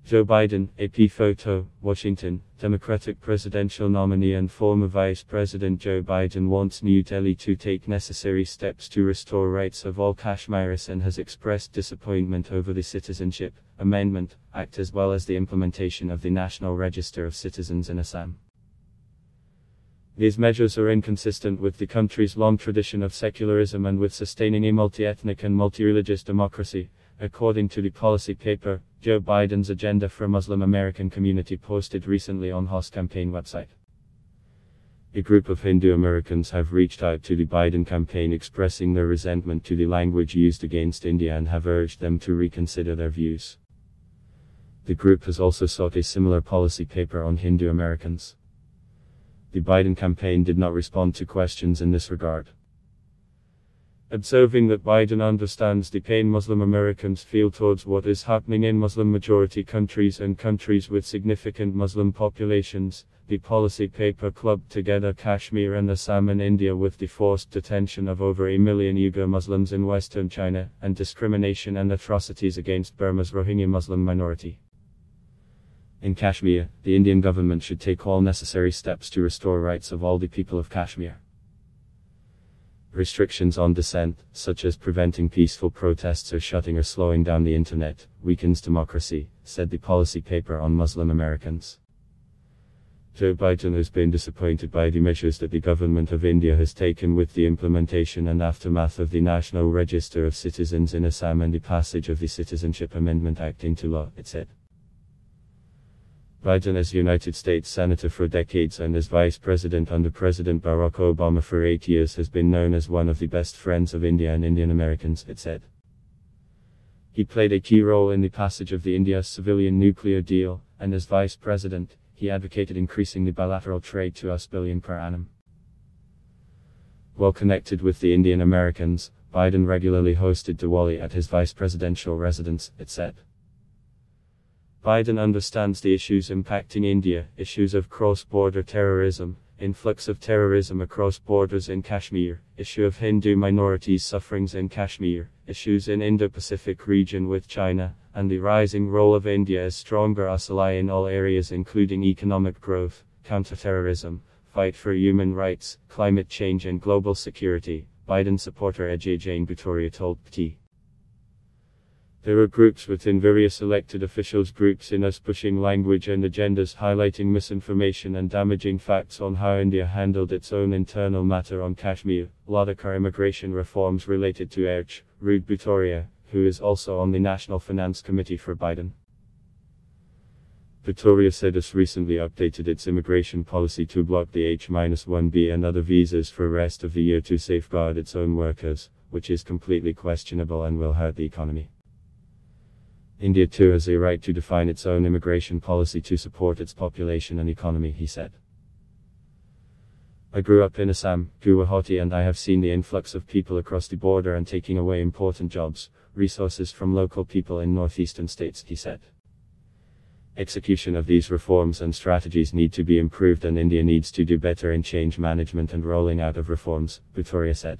Joe Biden, AP photo, Washington. Democratic presidential nominee and former Vice President Joe Biden wants New Delhi to take necessary steps to restore rights of all Kashmiris and has expressed disappointment over the Citizenship Amendment Act as well as the implementation of the National Register of Citizens in Assam. These measures are inconsistent with the country's long tradition of secularism and with sustaining a multi-ethnic and multi-religious democracy, according to the policy paper, Joe Biden's Agenda for Muslim American Community posted recently on Ho's campaign website. A group of Hindu Americans have reached out to the Biden campaign expressing their resentment to the language used against India and have urged them to reconsider their views. The group has also sought a similar policy paper on Hindu Americans. The Biden campaign did not respond to questions in this regard. Observing that Biden understands the pain Muslim Americans feel towards what is happening in Muslim-majority countries and countries with significant Muslim populations, the policy paper clubbed together Kashmir and Assam in India with the forced detention of over 1 million Uyghur Muslims in western China, and discrimination and atrocities against Burma's Rohingya Muslim minority. In Kashmir, the Indian government should take all necessary steps to restore rights of all the people of Kashmir. Restrictions on dissent, such as preventing peaceful protests or shutting or slowing down the internet, weakens democracy, said the policy paper on Muslim Americans. Joe Biden has been disappointed by the measures that the government of India has taken with the implementation and aftermath of the National Register of Citizens in Assam and the passage of the Citizenship Amendment Act into law, it said. Biden as United States Senator for decades and as Vice President under President Barack Obama for 8 years has been known as one of the best friends of India and Indian Americans, it said. He played a key role in the passage of the India's civilian nuclear deal, and as Vice President, he advocated increasing the bilateral trade to $1 billion per annum. Well connected with the Indian Americans, Biden regularly hosted Diwali at his vice presidential residence, it said. Biden understands the issues impacting India, issues of cross-border terrorism, influx of terrorism across borders in Kashmir, issue of Hindu minorities' sufferings in Kashmir, issues in Indo-Pacific region with China, and the rising role of India as stronger ally in all areas including economic growth, counterterrorism, fight for human rights, climate change and global security, Biden supporter Ajay Jain Bhutoria told PT. There are groups within various elected officials groups in us pushing language and agendas highlighting misinformation and damaging facts on how India handled its own internal matter on Kashmir, Ladakh or immigration reforms related to Erch, Rude Bhutoria, who is also on the National Finance Committee for Biden. Bhutoria said US recently updated its immigration policy to block the H-1B and other visas for rest of the year to safeguard its own workers, which is completely questionable and will hurt the economy. India too has a right to define its own immigration policy to support its population and economy, he said. I grew up in Assam, Guwahati, and I have seen the influx of people across the border and taking away important jobs, resources from local people in northeastern states, he said. Execution of these reforms and strategies need to be improved and India needs to do better in change management and rolling out of reforms, Bhutoria said.